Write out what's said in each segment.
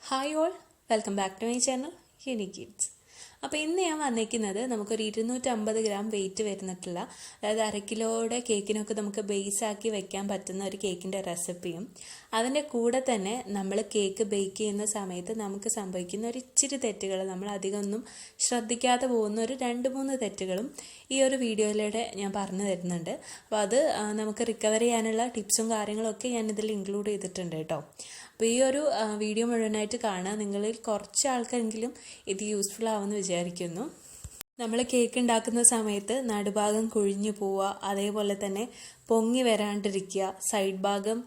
Hi all, welcome back to my channel unique kids. അപ്പോൾ ഇന്ന് ഞാൻ വന്നിരിക്കുന്നത് നമുക്കൊരു 250 ഗ്രാം വെയിറ്റ് വരുന്നിട്ടുള്ള, അതായത് 1/2 കിലോയുടെ കേക്കിനൊക്കെ നമുക്ക് ബേസാക്കി വെക്കാൻ പറ്റുന്ന ഒരു കേക്കിൻ്റെ റെസിപ്പിയും, അതിൻ്റെ കൂടെ തന്നെ നമ്മൾ കേക്ക് ബേക്ക് ചെയ്യുന്ന സമയത്ത് നമുക്ക് സംഭവിക്കുന്ന ഒരു ഇച്ചിരി തെറ്റുകൾ, നമ്മൾ അധികം ഒന്നും ശ്രദ്ധിക്കാതെ പോകുന്ന ഒരു 2-3 തെറ്റുകളും ഈ ഒരു വീഡിയോയിലൂടെ ഞാൻ പറഞ്ഞു തരുന്നുണ്ട്. അപ്പോൾ അത് നമുക്ക് റിക്കവർ ചെയ്യാനുള്ള ടിപ്സും കാര്യങ്ങളൊക്കെ ഞാൻ ഇതിൽ ഇൻക്ലൂഡ് ചെയ്തിട്ടുണ്ട് കേട്ടോ. അപ്പോൾ ഈ ഒരു വീഡിയോ മുഴുവനായിട്ട് കാണുക. നിങ്ങളിൽ കുറച്ച് ആൾക്കെങ്കിലും ഇത് യൂസ്ഫുൾ ആവുമെന്ന് വിചാരിക്കുന്നു. നമ്മൾ കേക്ക് ഉണ്ടാക്കുന്ന സമയത്ത് നടുഭാഗം കുഴിഞ്ഞു പോവുക, അതേപോലെ തന്നെ പൊങ്ങി വരാണ്ടിരിക്കുക, സൈഡ് ഭാഗം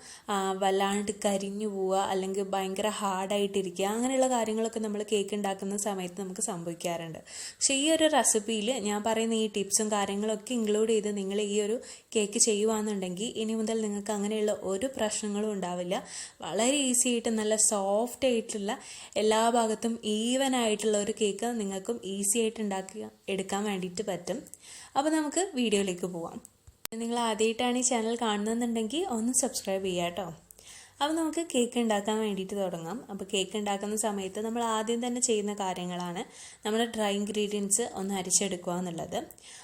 വല്ലാണ്ട് കരിഞ്ഞു പോവുക, അല്ലെങ്കിൽ ഭയങ്കര ഹാർഡായിട്ടിരിക്കുക, അങ്ങനെയുള്ള കാര്യങ്ങളൊക്കെ നമ്മൾ കേക്ക് ഉണ്ടാക്കുന്ന സമയത്ത് നമുക്ക് സംഭവിക്കാറുണ്ട്. പക്ഷേ ഈ ഒരു റെസിപ്പിയിൽ ഞാൻ പറയുന്ന ഈ ടിപ്സും കാര്യങ്ങളൊക്കെ ഇൻക്ലൂഡ് ചെയ്ത് നിങ്ങൾ ഈ ഒരു കേക്ക് ചെയ്യുകയാണെന്നുണ്ടെങ്കിൽ ഇനി മുതൽ നിങ്ങൾക്ക് അങ്ങനെയുള്ള ഒരു പ്രശ്നങ്ങളും ഉണ്ടാവില്ല. വളരെ ഈസി ആയിട്ട് നല്ല സോഫ്റ്റ് ആയിട്ടുള്ള, എല്ലാ ഭാഗത്തും ഈവൻ ആയിട്ടുള്ള ഒരു കേക്ക് നിങ്ങൾക്കും ഈസി ആയിട്ട് എടുക്കാൻ വേണ്ടിയിട്ട് പറ്റും. അപ്പോൾ നമുക്ക് വീഡിയോയിലേക്ക് പോവാം. നിങ്ങൾ ആദ്യമായിട്ടാണ് ഈ ചാനൽ കാണുന്നതെന്നുണ്ടെങ്കിൽ ഒന്ന് സബ്സ്ക്രൈബ് ചെയ്യുക കേട്ടോ. അപ്പോൾ നമുക്ക് കേക്ക് ഉണ്ടാക്കാൻ വേണ്ടിയിട്ട് തുടങ്ങാം. അപ്പോൾ കേക്ക് ഉണ്ടാക്കുന്ന സമയത്ത് നമ്മൾ ആദ്യം തന്നെ ചെയ്യുന്ന കാര്യങ്ങളാണ് നമ്മുടെ ഡ്രൈ ഇൻഗ്രീഡിയൻസ് ഒന്ന് അരിച്ചെടുക്കുക എന്നുള്ളത്.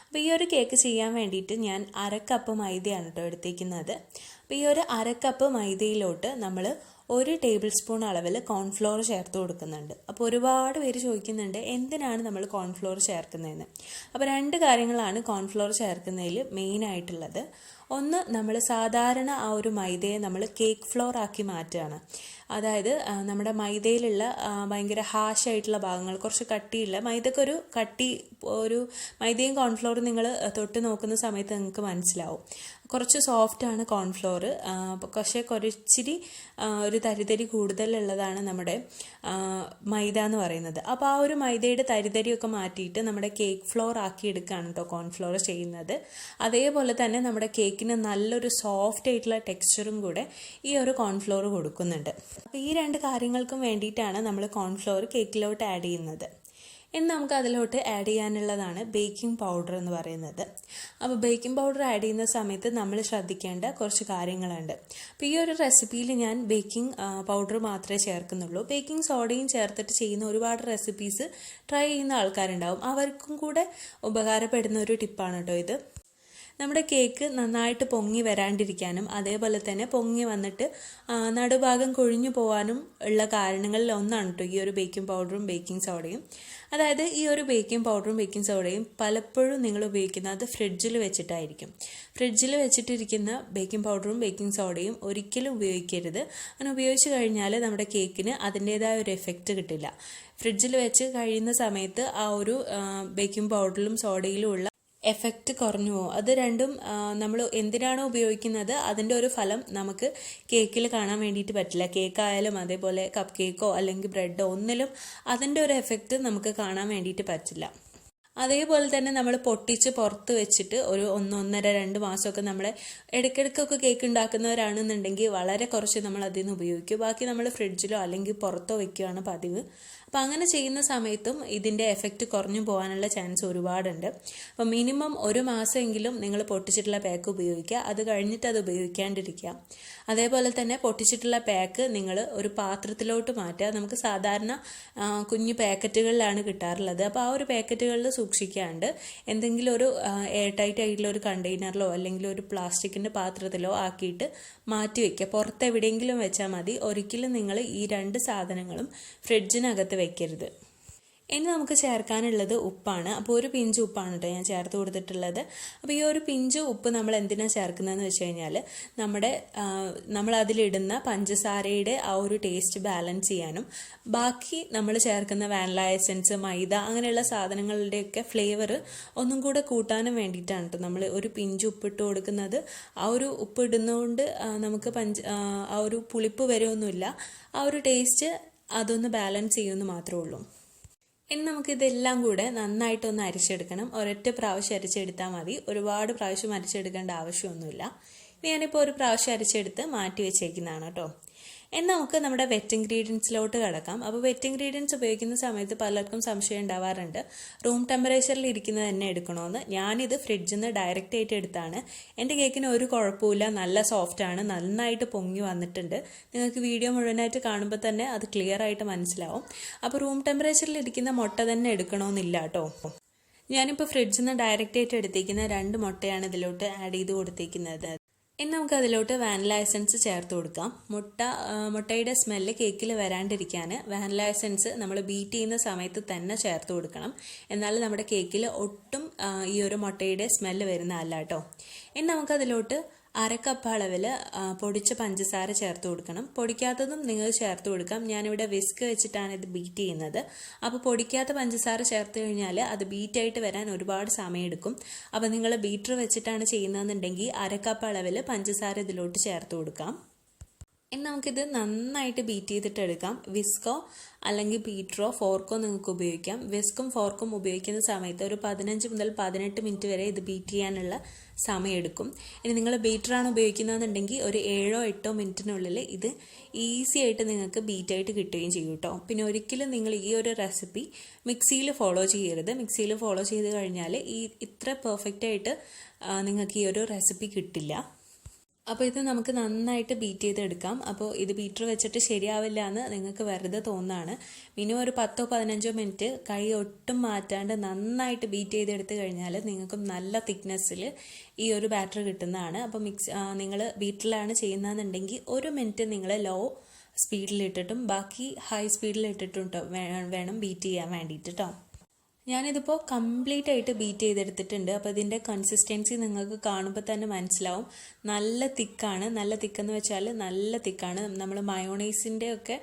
അപ്പോൾ ഈ ഒരു കേക്ക് ചെയ്യാൻ വേണ്ടിയിട്ട് ഞാൻ 1/2 കപ്പ് മൈദയാണ് കേട്ടോ എടുത്തിരിക്കുന്നത്. അപ്പോൾ ഈ ഒരു 1/2 കപ്പ് മൈദയിലോട്ട് നമ്മൾ 1 ടേബിൾ സ്പൂൺ അളവിൽ കോൺഫ്ലോർ ചേർത്ത് കൊടുക്കുന്നുണ്ട്. അപ്പോൾ ഒരുപാട് പേര് ചോദിക്കുന്നുണ്ട് എന്തിനാണ് നമ്മൾ കോൺഫ്ലോർ ചേർക്കുന്നതെന്ന്. അപ്പോൾ 2 കാര്യങ്ങളാണ് കോൺഫ്ലോർ ചേർക്കുന്നതിൽ മെയിനായിട്ടുള്ളത്. ഒന്ന്, നമ്മൾ സാധാരണ ആ ഒരു മൈദയെ നമ്മൾ കേക്ക് ഫ്ലോർ ആക്കി മാറ്റുകയാണ്. അതായത് നമ്മുടെ മൈദയിലുള്ള ഭയങ്കര ഹാഷായിട്ടുള്ള ഭാഗങ്ങൾ, കുറച്ച് കട്ടിയില്ല മൈദക്കൊരു കട്ടി, ഒരു മൈദയും കോൺഫ്ലോറും നിങ്ങൾ തൊട്ട് നോക്കുന്ന സമയത്ത് നിങ്ങൾക്ക് മനസ്സിലാവും. കുറച്ച് സോഫ്റ്റാണ് കോൺഫ്ലോർ, പക്ഷേ കുറച്ചിരി ഒരു തരിതരി കൂടുതലുള്ളതാണ് നമ്മുടെ മൈദ എന്ന് പറയുന്നത്. അപ്പോൾ ആ ഒരു മൈദയുടെ തരിതരിയൊക്കെ മാറ്റിയിട്ട് നമ്മുടെ കേക്ക് ഫ്ലോർ ആക്കി എടുക്കുകയാണ് കേട്ടോ കോൺഫ്ലോർ ചെയ്യുന്നത്. അതേപോലെ തന്നെ നമ്മുടെ കേക്കിന് നല്ലൊരു സോഫ്റ്റ് ആയിട്ടുള്ള ടെക്സ്ചറും കൂടെ ഈ ഒരു കോൺഫ്ലോർ കൊടുക്കുന്നുണ്ട്. അപ്പോൾ ഈ 2 കാര്യങ്ങൾക്കും വേണ്ടിയിട്ടാണ് നമ്മൾ കോൺഫ്ലോർ കേക്കിലോട്ട് ആഡ് ചെയ്യുന്നത്. ഇനി നമുക്ക് അതിലോട്ട് ആഡ് ചെയ്യാനുള്ളതാണ് ബേക്കിംഗ് പൗഡർ എന്ന് പറയുന്നത്. അപ്പോൾ ബേക്കിംഗ് പൗഡർ ആഡ് ചെയ്യുന്ന സമയത്ത് നമ്മൾ ശ്രദ്ധിക്കേണ്ട കുറച്ച് കാര്യങ്ങളുണ്ട്. അപ്പോൾ ഈ ഒരു റെസിപ്പിയിൽ ഞാൻ ബേക്കിംഗ് പൗഡർ മാത്രമേ ചേർക്കുന്നുള്ളൂ. ബേക്കിംഗ് സോഡയും ചേർത്തിട്ട് ചെയ്യുന്ന ഒരുപാട് റെസിപ്പീസ് ട്രൈ ചെയ്യുന്ന ആൾക്കാരുണ്ടാവും. അവർക്കും കൂടെ ഉപകാരപ്പെടുന്ന ഒരു ടിപ്പാണ് കേട്ടോ ഇത്. നമ്മുടെ കേക്ക് നന്നായിട്ട് പൊങ്ങി വരാണ്ടിരിക്കാനും അതേപോലെ തന്നെ പൊങ്ങി വന്നിട്ട് നടുഭാഗം കൊഴിഞ്ഞു പോകാനും ഉള്ള കാരണങ്ങളിൽ ഒന്നാണ് കേട്ടോ ഈ ഒരു ബേക്കിംഗ് പൗഡറും ബേക്കിംഗ് സോഡയും. അതായത് ഈ ഒരു ബേക്കിംഗ് പൗഡറും ബേക്കിംഗ് സോഡയും പലപ്പോഴും നിങ്ങൾ ഉപയോഗിക്കുന്നത് ഫ്രിഡ്ജിൽ വെച്ചിട്ടായിരിക്കും. ഫ്രിഡ്ജിൽ വെച്ചിട്ടിരിക്കുന്ന ബേക്കിംഗ് പൗഡറും ബേക്കിംഗ് സോഡയും ഒരിക്കലും ഉപയോഗിക്കരുത്. അങ്ങനെ ഉപയോഗിച്ച് കഴിഞ്ഞാൽ നമ്മുടെ കേക്കിന് അതിൻ്റേതായ ഒരു എഫക്റ്റ് കിട്ടില്ല. ഫ്രിഡ്ജിൽ വെച്ച് കഴിയുന്ന സമയത്ത് ആ ഒരു ബേക്കിംഗ് പൗഡറിലും സോഡയിലും ഉള്ള എഫക്റ്റ് കുറഞ്ഞു പോകും. അത് രണ്ടും നമ്മൾ എന്തിനാണോ ഉപയോഗിക്കുന്നത് അതിൻ്റെ ഒരു ഫലം നമുക്ക് കേക്കിൽ കാണാൻ വേണ്ടിയിട്ട് പറ്റില്ല. കേക്കായാലും അതേപോലെ കപ്പ് കേക്കോ അല്ലെങ്കിൽ ബ്രെഡോ ഒന്നിലും അതിൻ്റെ ഒരു എഫക്റ്റ് നമുക്ക് കാണാൻ വേണ്ടിയിട്ട് പറ്റില്ല. അതേപോലെ തന്നെ നമ്മൾ പൊട്ടിച്ച് പുറത്ത് വെച്ചിട്ട് ഒരു 1-1.5-2 മാസമൊക്കെ നമ്മൾ ഇടയ്ക്കിടയ്ക്കൊക്കെ കേക്ക് ഉണ്ടാക്കുന്നവരാണെന്നുണ്ടെങ്കിൽ വളരെ കുറച്ച് നമ്മൾ അതിൽ നിന്ന് ഉപയോഗിക്കും. ബാക്കി നമ്മൾ ഫ്രിഡ്ജിലോ അല്ലെങ്കിൽ പുറത്തോ വെക്കുകയാണ് പതിവ്. അപ്പം അങ്ങനെ ചെയ്യുന്ന സമയത്തും ഇതിൻ്റെ എഫക്റ്റ് കുറഞ്ഞു പോകാനുള്ള ചാൻസ് ഒരുപാടുണ്ട്. അപ്പം മിനിമം 1 മാസമെങ്കിലും നിങ്ങൾ പൊട്ടിച്ചിട്ടുള്ള പാക്ക് ഉപയോഗിക്കുക. അത് കഴിഞ്ഞിട്ട് അത് ഉപയോഗിക്കാണ്ടിരിക്കുക. അതേപോലെ തന്നെ പൊട്ടിച്ചിട്ടുള്ള പാക്ക് നിങ്ങൾ ഒരു പാത്രത്തിലോട്ട് മാറ്റുക. നമുക്ക് സാധാരണ കുഞ്ഞു പാക്കറ്റുകളിലാണ് കിട്ടാറുള്ളത്. അപ്പോൾ ആ ഒരു പാക്കറ്റുകളിൽ സൂക്ഷിക്കാണ്ട് എന്തെങ്കിലും ഒരു എയർ ടൈറ്റ് ആയിട്ടുള്ള ഒരു കണ്ടെയ്നറിലോ അല്ലെങ്കിൽ ഒരു പ്ലാസ്റ്റിക്കിൻ്റെ പാത്രത്തിലോ ആക്കിയിട്ട് മാറ്റി വയ്ക്കുക. പുറത്ത് എവിടെയെങ്കിലും വെച്ചാൽ മതി. ഒരിക്കലും നിങ്ങൾ ഈ 2 സാധനങ്ങളും ഫ്രിഡ്ജിനകത്ത് വെക്കരുത്. ഇനി നമുക്ക് ചേർക്കാനുള്ളത് ഉപ്പാണ്. അപ്പോൾ 1 പിഞ്ച് ഉപ്പാണ് കേട്ടോ ഞാൻ ചേർത്ത് കൊടുത്തിട്ടുള്ളത്. അപ്പോൾ ഈ 1 പിഞ്ച് ഉപ്പ് നമ്മൾ എന്തിനാണ് ചേർക്കുന്നതെന്ന് വെച്ച് കഴിഞ്ഞാൽ നമ്മൾ അതിലിടുന്ന പഞ്ചസാരയുടെ ആ ഒരു ടേസ്റ്റ് ബാലൻസ് ചെയ്യാനും ബാക്കി നമ്മൾ ചേർക്കുന്ന വാനില എസൻസ്, മൈദ അങ്ങനെയുള്ള സാധനങ്ങളുടെയൊക്കെ ഫ്ലേവർ ഒന്നും കൂടെ കൂട്ടാനും വേണ്ടിയിട്ടാണ് കേട്ടോ നമ്മൾ 1 പിഞ്ച് ഉപ്പിട്ട് കൊടുക്കുന്നത്. ആ ഒരു ഉപ്പ് ഇടുന്നതുകൊണ്ട് നമുക്ക് ആ ഒരു പുളിപ്പ് വരുമൊന്നുമില്ല. ആ ഒരു ടേസ്റ്റ് അതൊന്ന് ബാലൻസ് ചെയ്യുമെന്ന് മാത്രമേ ഉള്ളൂ. ഇനി നമുക്കിതെല്ലാം കൂടെ നന്നായിട്ടൊന്ന് അരിച്ചെടുക്കണം. ഒരൊറ്റ പ്രാവശ്യം അരിച്ചെടുത്താൽ മതി. ഒരുപാട് പ്രാവശ്യം അരിച്ചെടുക്കേണ്ട ആവശ്യമൊന്നുമില്ല. ഞാനിപ്പോൾ 1 പ്രാവശ്യം അരിച്ചെടുത്ത് മാറ്റി വെച്ചേക്കുന്നതാണ് കേട്ടോ. ഇനി നമുക്ക് നമ്മുടെ വെറ്റ് ഇൻഗ്രീഡിയൻസിലോട്ട് കിടക്കാം. അപ്പോൾ വെറ്റ് ഇൻഗ്രീഡിയൻസ് ഉപയോഗിക്കുന്ന സമയത്ത് പലർക്കും സംശയം ഉണ്ടാവാറുണ്ട്, റൂം ടെമ്പറേച്ചറിൽ ഇരിക്കുന്നത് തന്നെ എടുക്കണമെന്ന്. ഞാനിത് ഫ്രിഡ്ജിൽ നിന്ന് ഡയറക്റ്റ് ആയിട്ട് എടുത്താണ്. എൻ്റെ കേക്കിന് ഒരു കുഴപ്പമില്ല, നല്ല സോഫ്റ്റാണ്, നന്നായിട്ട് പൊങ്ങി വന്നിട്ടുണ്ട്. നിങ്ങൾക്ക് വീഡിയോ മുഴുവനായിട്ട് കാണുമ്പോൾ തന്നെ അത് ക്ലിയർ ആയിട്ട് മനസ്സിലാവും. അപ്പോൾ റൂം ടെമ്പറേച്ചറിൽ ഇരിക്കുന്ന മുട്ട തന്നെ എടുക്കണമെന്നില്ല കേട്ടോ. ഞാനിപ്പോൾ ഫ്രിഡ്ജിൽ നിന്ന് ഡയറക്റ്റ് ആയിട്ട് എടുത്തേക്കുന്ന 2 മുട്ടയാണ് ഇതിലോട്ട് ആഡ് ചെയ്ത് കൊടുത്തേക്കുന്നത്. ഇനി നമുക്ക് അതിലോട്ട് വാനില എസൻസ് ചേർത്ത് കൊടുക്കാം. മുട്ടയുടെ സ്മെല്ല് കേക്കിൽ വരാണ്ടിരിക്കാൻ വാനില എസൻസ് നമ്മൾ ബീറ്റ് ചെയ്യുന്ന സമയത്ത് തന്നെ ചേർത്ത് കൊടുക്കണം. എന്നാൽ നമ്മുടെ കേക്കിൽ ഒട്ടും ഈ ഒരു മുട്ടയുടെ സ്മെല്ല് വരുന്നതല്ല കേട്ടോ. ഇനി നമുക്കതിലോട്ട് 1/2 കപ്പ് അളവിൽ പൊടിച്ച പഞ്ചസാര ചേർത്ത് കൊടുക്കണം. പൊടിക്കാത്തതും നിങ്ങൾ ചേർത്ത് കൊടുക്കാം. ഞാനിവിടെ വിസ്ക് വെച്ചിട്ടാണ് ഇത് ബീറ്റ് ചെയ്യുന്നത്. അപ്പോൾ പൊടിക്കാത്ത പഞ്ചസാര ചേർത്ത് കഴിഞ്ഞാൽ അത് ബീറ്റായിട്ട് വരാൻ ഒരുപാട് സമയമെടുക്കും. അപ്പോൾ നിങ്ങൾ ബീറ്റർ വെച്ചിട്ടാണ് ചെയ്യുന്നതെന്നുണ്ടെങ്കിൽ 1/2 കപ്പ് അളവിൽ പഞ്ചസാര ഇതിലോട്ട് ചേർത്ത് കൊടുക്കാം. ഇനി നമുക്കിത് നന്നായിട്ട് ബീറ്റ് ചെയ്തിട്ട് എടുക്കാം. വിസ്കോ അല്ലെങ്കിൽ ബീറ്ററോ ഫോർക്കോ നിങ്ങൾക്ക് ഉപയോഗിക്കാം. വിസ്കും ഫോർക്കും ഉപയോഗിക്കുന്ന സമയത്ത് ഒരു 15 മുതൽ 18 മിനിറ്റ് വരെ ഇത് ബീറ്റ് ചെയ്യാനുള്ള സമയമെടുക്കും. ഇനി നിങ്ങൾ ബീറ്ററാണ് ഉപയോഗിക്കുന്നതെന്നുണ്ടെങ്കിൽ ഒരു 7-8 മിനിറ്റിനുള്ളിൽ ഇത് ഈസി ആയിട്ട് നിങ്ങൾക്ക് ബീറ്റായിട്ട് കിട്ടുകയും ചെയ്യും കേട്ടോ. പിന്നെ ഒരിക്കലും നിങ്ങൾ ഈ ഒരു റെസിപ്പി മിക്സിയിൽ ഫോളോ ചെയ്യരുത്. മിക്സിയിൽ ഫോളോ ചെയ്ത് കഴിഞ്ഞാൽ ഇത്ര പെർഫെക്റ്റ് ആയിട്ട് നിങ്ങൾക്ക് ഈ ഒരു റെസിപ്പി കിട്ടില്ല. അപ്പോൾ ഇത് നമുക്ക് നന്നായിട്ട് ബീറ്റ് ചെയ്തെടുക്കാം. അപ്പോൾ ഇത് ബീറ്റർ വെച്ചിട്ട് ശരിയാവില്ല എന്ന് നിങ്ങൾക്ക് വെറുതെ തോന്നുന്നതാണ്. മിനിമം ഒരു 10-15 മിനിറ്റ് കൈ ഒട്ടും മാറ്റാണ്ട് നന്നായിട്ട് ബീറ്റ് ചെയ്തെടുത്ത് കഴിഞ്ഞാൽ നിങ്ങൾക്ക് നല്ല തിക്നെസ്സിൽ ഈ ഒരു ബാറ്റർ കിട്ടുന്നതാണ്. അപ്പോൾ നിങ്ങൾ ബീറ്ററിലാണ് ചെയ്യുന്നതെന്നുണ്ടെങ്കിൽ 1 മിനിറ്റ് നിങ്ങൾ ലോ സ്പീഡിലിട്ടിട്ടും ബാക്കി ഹൈ സ്പീഡിലിട്ടിട്ടും വേണം ബീറ്റ് ചെയ്യാൻ വേണ്ടിയിട്ട് കേട്ടോ. ഞാനിതിപ്പോൾ കംപ്ലീറ്റ് ആയിട്ട് ബീറ്റ് ചെയ്തെടുത്തിട്ടുണ്ട്. അപ്പോൾ ഇതിൻ്റെ കൺസിസ്റ്റൻസി നിങ്ങൾക്ക് കാണുമ്പോൾ തന്നെ മനസ്സിലാവും. നല്ല തിക്കാണ്. നല്ല തിക്കെന്ന് വെച്ചാൽ നല്ല തിക്കാണ്. നമ്മൾ മയോണൈസിൻ്റെ ഒക്കെ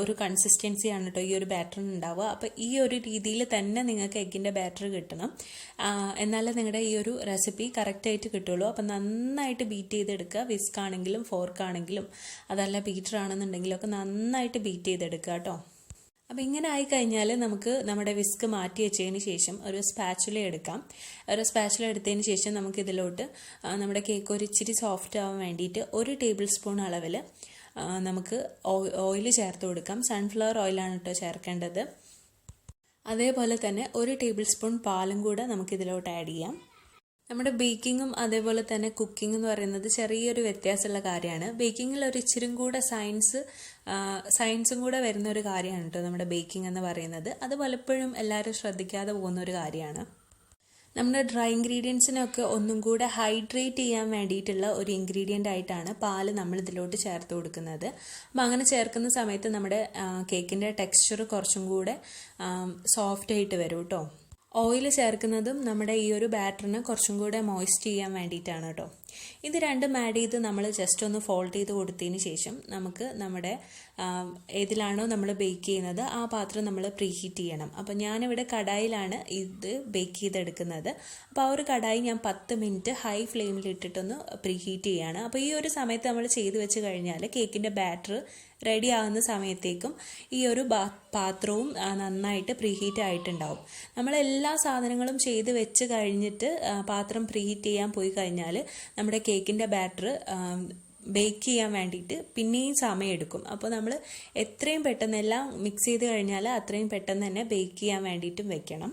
ഒരു കൺസിസ്റ്റൻസിയാണ് കേട്ടോ ഈ ഒരു ബാറ്ററിന് ഉണ്ടാവുക. അപ്പോൾ ഈ ഒരു രീതിയിൽ തന്നെ നിങ്ങൾക്ക് എഗ്ഗിൻ്റെ ബാറ്റർ കിട്ടണം. എന്നാലേ നിങ്ങളുടെ ഈ ഒരു റെസിപ്പി കറക്റ്റായിട്ട് കിട്ടുള്ളൂ. അപ്പോൾ നന്നായിട്ട് ബീറ്റ് ചെയ്തെടുക്കുക. വിസ്ക് ആണെങ്കിലും ഫോർക്ക് ആണെങ്കിലും അതല്ല ബീറ്റർ ആണെന്നുണ്ടെങ്കിലും ഒക്കെ നന്നായിട്ട് ബീറ്റ് ചെയ്തെടുക്കുക കേട്ടോ. അപ്പോൾ ഇങ്ങനെ ആയിക്കഴിഞ്ഞാൽ നമുക്ക് നമ്മുടെ വിസ്ക് മാറ്റി വെച്ചതിന് ശേഷം ഒരു സ്പാച്ചുല എടുക്കാം. ഒരു സ്പാച്ചുല എടുത്തതിന് ശേഷം നമുക്ക് ഇതിലോട്ട് നമ്മുടെ കേക്ക് ഒരു ഇച്ചിരി സോഫ്റ്റ് ആവാൻ വേണ്ടിയിട്ട് 1 ടേബിൾ സ്പൂൺ അളവിൽ നമുക്ക് ഓയിൽ ചേർത്ത് കൊടുക്കാം. സൺഫ്ലവർ ഓയിലാണ് കേട്ടോ ചേർക്കേണ്ടത്. അതേപോലെ തന്നെ 1 ടേബിൾ സ്പൂൺ പാലും കൂടെ നമുക്കിതിലോട്ട് ആഡ് ചെയ്യാം. നമ്മുടെ ബേക്കിങ്ങും അതേപോലെ തന്നെ കുക്കിംഗ് എന്ന് പറയുന്നത് ചെറിയൊരു വ്യത്യാസമുള്ള കാര്യമാണ്. ബേക്കിങ്ങിൽ ഒരു ഇച്ചിരും കൂടെ സയൻസും കൂടെ വരുന്ന ഒരു കാര്യമാണ് കേട്ടോ നമ്മുടെ ബേക്കിംഗ് എന്ന് പറയുന്നത്. അത് പലപ്പോഴും എല്ലാവരും ശ്രദ്ധിക്കാതെ പോകുന്ന ഒരു കാര്യമാണ്. നമ്മുടെ ഡ്രൈ ഇൻഗ്രീഡിയൻസിനൊക്കെ ഒന്നും കൂടെ ഹൈഡ്രേറ്റ് ചെയ്യാൻ വേണ്ടിയിട്ടുള്ള ഒരു ഇൻഗ്രീഡിയൻ്റ് ആയിട്ടാണ് പാല് നമ്മൾ ഇതിലോട്ട് ചേർത്ത് കൊടുക്കുന്നത്. അപ്പോൾ അങ്ങനെ ചേർക്കുന്ന സമയത്ത് നമ്മുടെ കേക്കിൻ്റെ ടെക്സ്ചർ കുറച്ചും കൂടെ സോഫ്റ്റ് ആയിട്ട് വരും കേട്ടോ. ഓയിൽ ചേർക്കുന്നതും നമ്മുടെ ഈ ഒരു ബാറ്ററിന് കുറച്ചും കൂടെ മോയ്സ്റ്റ് ചെയ്യാൻ വേണ്ടിയിട്ടാണ് കേട്ടോ. ഇത് രണ്ടും ആഡ് ചെയ്ത് നമ്മൾ ജസ്റ്റ് ഒന്ന് ഫോൾഡ് ചെയ്ത് കൊടുത്തതിന് ശേഷം നമുക്ക് നമ്മുടെ ഏതിലാണോ നമ്മൾ ബേക്ക് ചെയ്യുന്നത് ആ പാത്രം നമ്മൾ പ്രീഹീറ്റ് ചെയ്യണം. അപ്പോൾ ഞാനിവിടെ കടായിലാണ് ഇത് ബേക്ക് ചെയ്തെടുക്കുന്നത്. അപ്പോൾ ആ ഒരു കടായി ഞാൻ 10 മിനിറ്റ് ഹൈ ഫ്ലെയിമിൽ ഇട്ടിട്ടൊന്ന് പ്രീഹീറ്റ് ചെയ്യാണ്. അപ്പോൾ ഈ ഒരു സമയത്ത് നമ്മൾ ചെയ്ത് വെച്ച് കഴിഞ്ഞാൽ കേക്കിൻ്റെ ബാറ്റർ റെഡി ആകുന്ന സമയത്തേക്കും ഈ ഒരു പാത്രവും നന്നായിട്ട് പ്രീഹീറ്റ് ആയിട്ടുണ്ടാവും. നമ്മളെല്ലാ സാധനങ്ങളും ചെയ്ത് വെച്ച് കഴിഞ്ഞിട്ട് പാത്രം പ്രീഹീറ്റ് ചെയ്യാൻ പോയി കഴിഞ്ഞാൽ നമ്മുടെ കേക്കിൻ്റെ ബാറ്റർ ബേക്ക് ചെയ്യാൻ വേണ്ടിയിട്ട് പിന്നെയും സമയമെടുക്കും. അപ്പോൾ നമ്മൾ എത്രയും പെട്ടെന്ന് എല്ലാം മിക്സ് ചെയ്ത് കഴിഞ്ഞാൽ അത്രയും പെട്ടെന്ന് തന്നെ ബേക്ക് ചെയ്യാൻ വേണ്ടിയിട്ടും വെക്കണം.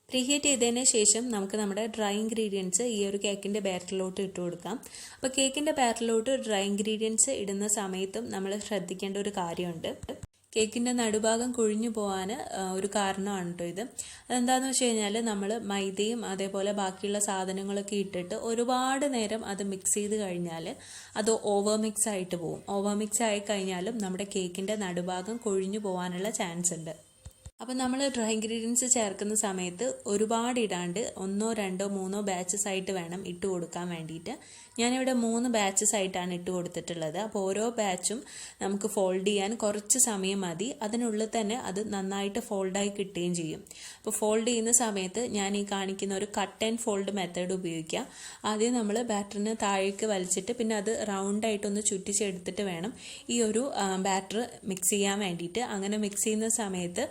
പ്രീഹീറ്റ് ചെയ്തതിന് ശേഷം നമുക്ക് നമ്മുടെ ഡ്രൈ ഇൻഗ്രീഡിയൻസ് ഈ ഒരു കേക്കിൻ്റെ ബാറ്ററിലോട്ട് ഇട്ട് കൊടുക്കാം. അപ്പോൾ കേക്കിൻ്റെ ബാറ്ററിലോട്ട് ഡ്രൈ ഇൻഗ്രീഡിയൻസ് ഇടുന്ന സമയത്തും നമ്മൾ ശ്രദ്ധിക്കേണ്ട ഒരു കാര്യമുണ്ട്. കേക്കിൻ്റെ നടുഭാഗം കുഴിഞ്ഞു പോകാൻ ഒരു കാരണമാണ് കേട്ടോ ഇത്. അതെന്താണെന്ന് വെച്ച് കഴിഞ്ഞാൽ നമ്മൾ മൈദയും അതേപോലെ ബാക്കിയുള്ള സാധനങ്ങളൊക്കെ ഇട്ടിട്ട് ഒരുപാട് നേരം അത് മിക്സ് ചെയ്ത് കഴിഞ്ഞാൽ അത് ഓവർ മിക്സ് ആയിട്ട് പോകും. ഓവർ മിക്സ് ആയി കഴിഞ്ഞാലും നമ്മുടെ കേക്കിൻ്റെ നടുഭാഗം കുഴിഞ്ഞു പോകാനുള്ള ചാൻസ് ഉണ്ട്. അപ്പം നമ്മൾ ഡ്രൈ ഇൻഗ്രീഡിയൻസ് ചേർക്കുന്ന സമയത്ത് ഒരുപാട് ഇടാണ്ട് 1, 2, 3 ബാച്ചസ് ആയിട്ട് വേണം ഇട്ട് കൊടുക്കാൻ വേണ്ടിയിട്ട്. ഞാനിവിടെ 3 ബാച്ചസ് ആയിട്ടാണ് ഇട്ട് കൊടുത്തിട്ടുള്ളത്. അപ്പോൾ ഓരോ ബാച്ചും നമുക്ക് ഫോൾഡ് ചെയ്യാൻ കുറച്ച് സമയം മതി. അതിനുള്ളിൽ തന്നെ അത് നന്നായിട്ട് ഫോൾഡായി കിട്ടുകയും ചെയ്യും. അപ്പോൾ ഫോൾഡ് ചെയ്യുന്ന സമയത്ത് ഞാൻ ഈ കാണിക്കുന്ന ഒരു കട്ട് ആൻഡ് ഫോൾഡ് മെത്തേഡ് ഉപയോഗിക്കുക. ആദ്യം നമ്മൾ ബാറ്ററിന് താഴേക്ക് വലിച്ചിട്ട് പിന്നെ അത് റൗണ്ടായിട്ടൊന്ന് ചുറ്റിച്ചെടുത്തിട്ട് വേണം ഈ ഒരു ബാറ്റർ മിക്സ് ചെയ്യാൻ വേണ്ടിയിട്ട്. അങ്ങനെ മിക്സ് ചെയ്യുന്ന സമയത്ത്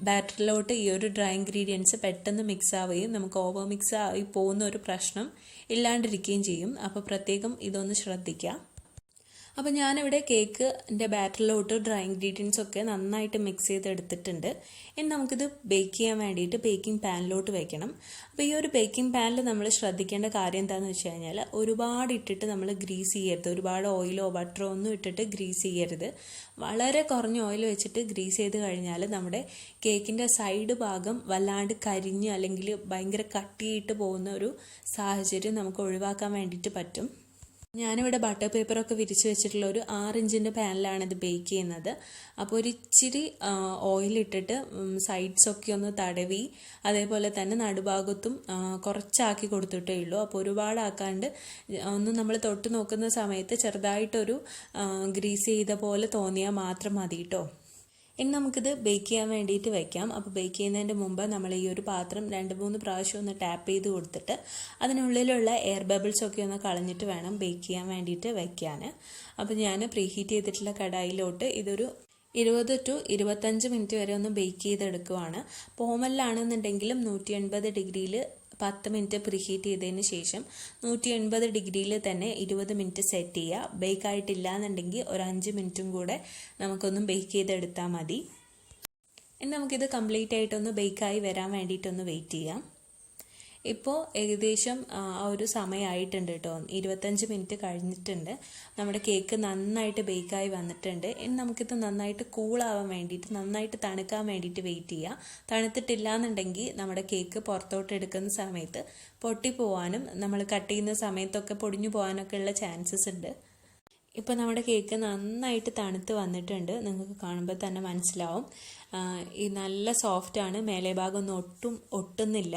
ബാറ്ററിലോട്ട് ഈ ഒരു ഡ്രൈ ഇൻഗ്രീഡിയൻസ് പെട്ടെന്ന് മിക്സ് ആവുകയും നമുക്ക് ഓവർ മിക്സ് ആയി പോകുന്ന ഒരു പ്രശ്നം ഇല്ലാണ്ടിരിക്കുകയും ചെയ്യും. അപ്പോൾ പ്രത്യേകം ഇതൊന്ന് ശ്രദ്ധിക്കുക. അപ്പോൾ ഞാനിവിടെ കേക്കിൻ്റെ ബാറ്ററിലോട്ട് ഡ്രൈ ഇൻഗ്രീഡിയൻസ് ഒക്കെ നന്നായിട്ട് മിക്സ് ചെയ്തെടുത്തിട്ടുണ്ട്. ഇനി നമുക്കിത് ബേക്ക് ചെയ്യാൻ വേണ്ടിയിട്ട് ബേക്കിംഗ് പാനിലോട്ട് വെക്കണം. അപ്പോൾ ഈ ഒരു ബേക്കിംഗ് പാനിൽ നമ്മൾ ശ്രദ്ധിക്കേണ്ട കാര്യം എന്താണെന്ന് വെച്ച് കഴിഞ്ഞാൽ ഒരുപാട് ഇട്ടിട്ട് നമ്മൾ ഗ്രീസ് ചെയ്യരുത്. ഒരുപാട് ഓയിലോ ബട്ടറോ ഒന്നും ഇട്ടിട്ട് ഗ്രീസ് ചെയ്യരുത്. വളരെ കുറഞ്ഞ ഓയിൽ വെച്ചിട്ട് ഗ്രീസ് ചെയ്ത് കഴിഞ്ഞാൽ നമ്മുടെ കേക്കിൻ്റെ സൈഡ് ഭാഗം വല്ലാണ്ട് കരിഞ്ഞ് അല്ലെങ്കിൽ ഭയങ്കര കട്ടിയിട്ട് പോകുന്ന ഒരു സാഹചര്യം നമുക്ക് ഒഴിവാക്കാൻ വേണ്ടിയിട്ട് പറ്റും. ഞാനിവിടെ ബട്ടർ പേപ്പറൊക്കെ വിരിച്ച് വെച്ചിട്ടുള്ള ഒരു 6 ഇഞ്ചിൻ്റെ പാനിലാണ് ഇത് ബേക്ക് ചെയ്യുന്നത്. അപ്പോൾ ഒരു ഇച്ചിരി ഓയിലിട്ടിട്ട് സൈഡ്സൊക്കെ ഒന്ന് തടവി അതേപോലെ തന്നെ നടുഭാഗത്തും കുറച്ചാക്കി കൊടുത്തിട്ടേ ഉള്ളൂ. അപ്പോൾ ഒരുപാടാക്കാണ്ട് ഒന്ന് നമ്മൾ തൊട്ട് നോക്കുന്ന സമയത്ത് ചെറുതായിട്ടൊരു ഗ്രീസ് ചെയ്ത പോലെ തോന്നിയാൽ മാത്രം മതി കേട്ടോ. ഇനി നമുക്കിത് ബേക്ക് ചെയ്യാൻ വേണ്ടിയിട്ട് വെക്കാം. അപ്പോൾ ബേക്ക് ചെയ്യുന്നതിൻ്റെ മുമ്പ് നമ്മൾ ഈ ഒരു പാത്രം 2-3 പ്രാവശ്യം ഒന്ന് ടാപ്പ് ചെയ്ത് കൊടുത്തിട്ട് അതിനുള്ളിലുള്ള എയർ ബബിൾസ് ഒക്കെ ഒന്ന് കളഞ്ഞിട്ട് വേണം ബേക്ക് ചെയ്യാൻ വേണ്ടിയിട്ട് വെക്കാൻ. അപ്പോൾ ഞാൻ പ്രീഹീറ്റ് ചെയ്തിട്ടുള്ള കടായിലോട്ട് ഇതൊരു 20 to 25 മിനിറ്റ് വരെ ഒന്ന് ബേക്ക് ചെയ്തെടുക്കുവാണ്. ഓവനിലാണെന്നുണ്ടെങ്കിലും 180 ഡിഗ്രിയിൽ 10 മിനിറ്റ് പ്രീഹീറ്റ് ചെയ്തതിന് ശേഷം 180 ഡിഗ്രിയിൽ തന്നെ 20 മിനിറ്റ് സെറ്റ് ചെയ്യുക. ബേക്ക് ആയിട്ടില്ല എന്നുണ്ടെങ്കിൽ ഒരു 5 മിനിറ്റും കൂടെ നമുക്കൊന്ന് ബേക്ക് ചെയ്തെടുത്താൽ മതി. ഇനി നമുക്കിത് കംപ്ലീറ്റ് ആയിട്ടൊന്ന് ബേക്കായി വരാൻ വേണ്ടിയിട്ടൊന്ന് വെയിറ്റ് ചെയ്യാം. ഇപ്പോൾ ഏകദേശം ആ ഒരു സമയമായിട്ടുണ്ട് കേട്ടോ. 25 മിനിറ്റ് കഴിഞ്ഞിട്ടുണ്ട്. നമ്മുടെ കേക്ക് നന്നായിട്ട് ബേക്കായി വന്നിട്ടുണ്ട്. ഇനി നമുക്കിത് നന്നായിട്ട് കൂളാവാൻ വേണ്ടിയിട്ട് നന്നായിട്ട് തണുക്കാൻ വേണ്ടിയിട്ട് വെയിറ്റ് ചെയ്യുക. തണുത്തിട്ടില്ല എന്നുണ്ടെങ്കിൽ നമ്മുടെ കേക്ക് പുറത്തോട്ട് എടുക്കുന്ന സമയത്ത് പൊട്ടിപ്പോവാനും നമ്മൾ കട്ട് ചെയ്യുന്ന സമയത്തൊക്കെ പൊടിഞ്ഞു പോകാനൊക്കെ ഉള്ള ചാൻസസ് ഉണ്ട്. ഇപ്പോൾ നമ്മുടെ കേക്ക് നന്നായിട്ട് തണുത്ത് വന്നിട്ടുണ്ട്. നിങ്ങൾക്ക് കാണുമ്പോൾ തന്നെ മനസ്സിലാവും. ഈ നല്ല സോഫ്റ്റാണ്. മേലെ ഭാഗം ഒന്നും ഒട്ടുന്നില്ല.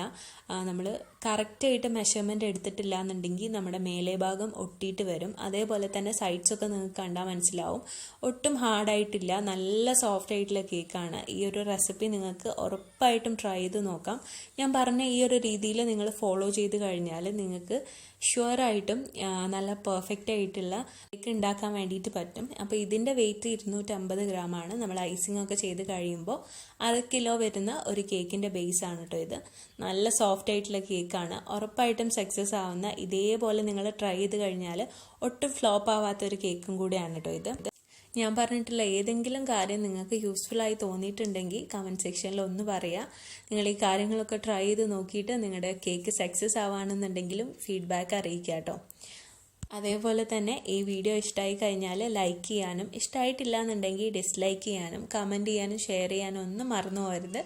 നമ്മൾ കറക്റ്റായിട്ട് മെഷർമെൻറ്റ് എടുത്തിട്ടില്ല എന്നുണ്ടെങ്കിൽ നമ്മുടെ മേലെ ഭാഗം ഒട്ടിയിട്ട് വരും. അതേപോലെ തന്നെ സൈഡ്സൊക്കെ നിങ്ങൾക്ക് കണ്ടാൽ മനസ്സിലാവും. ഒട്ടും ഹാർഡായിട്ടില്ല. നല്ല സോഫ്റ്റ് ആയിട്ടുള്ള കേക്കാണ്. ഈ ഒരു റെസിപ്പി നിങ്ങൾക്ക് ഉറപ്പായിട്ടും ട്രൈ ചെയ്ത് നോക്കാം. ഞാൻ പറഞ്ഞ ഈ ഒരു രീതിയിൽ നിങ്ങൾ ഫോളോ ചെയ്ത് കഴിഞ്ഞാൽ നിങ്ങൾക്ക് ഷുവറായിട്ടും നല്ല പെർഫെക്റ്റ് ആയിട്ടുള്ള കേക്ക് ഉണ്ടാക്കാൻ വേണ്ടിയിട്ട് പറ്റും. അപ്പോൾ ഇതിൻ്റെ വെയിറ്റ് 250 ഗ്രാമാണ്. നമ്മൾ ഐസിംഗ് ഒക്കെ ചെയ്ത് കഴിയുമ്പോൾ 1/2 കിലോ വരുന്ന ഒരു കേക്കിൻ്റെ ബേസാണ് കേട്ടോ ഇത്. നല്ല സോഫ്റ്റ് ആയിട്ടുള്ള കേക്കാണ്. ഉറപ്പായിട്ടും സക്സസ് ആവുന്ന, ഇതേപോലെ നിങ്ങൾ ട്രൈ ചെയ്ത് കഴിഞ്ഞാൽ ഒട്ടും ഫ്ലോപ്പ് ആവാത്ത ഒരു കേക്കും കൂടിയാണ് കേട്ടോ ഇത്. ഞാൻ പറഞ്ഞിട്ടുള്ള ഏതെങ്കിലും കാര്യം നിങ്ങൾക്ക് യൂസ്ഫുള്ളായി തോന്നിയിട്ടുണ്ടെങ്കിൽ കമൻറ്റ് സെക്ഷനിൽ ഒന്ന് പറയുക. നിങ്ങൾ ഈ കാര്യങ്ങളൊക്കെ ട്രൈ ചെയ്ത് നോക്കിയിട്ട് നിങ്ങളുടെ കേക്ക് സക്സസ് ആവുകയാണെന്നുണ്ടെങ്കിലും ഫീഡ്ബാക്ക് അറിയിക്കുക കേട്ടോ. അതേപോലെ തന്നെ ഈ വീഡിയോ ഇഷ്ടമായി കഴിഞ്ഞാൽ ലൈക്ക് ചെയ്യാനും ഇഷ്ടമായിട്ടില്ല എന്നുണ്ടെങ്കിൽ ഡിസ്ലൈക്ക് ചെയ്യാനും കമൻറ്റ് ചെയ്യാനും ഷെയർ ചെയ്യാനും ഒന്നും മറന്നു പോകരുത്.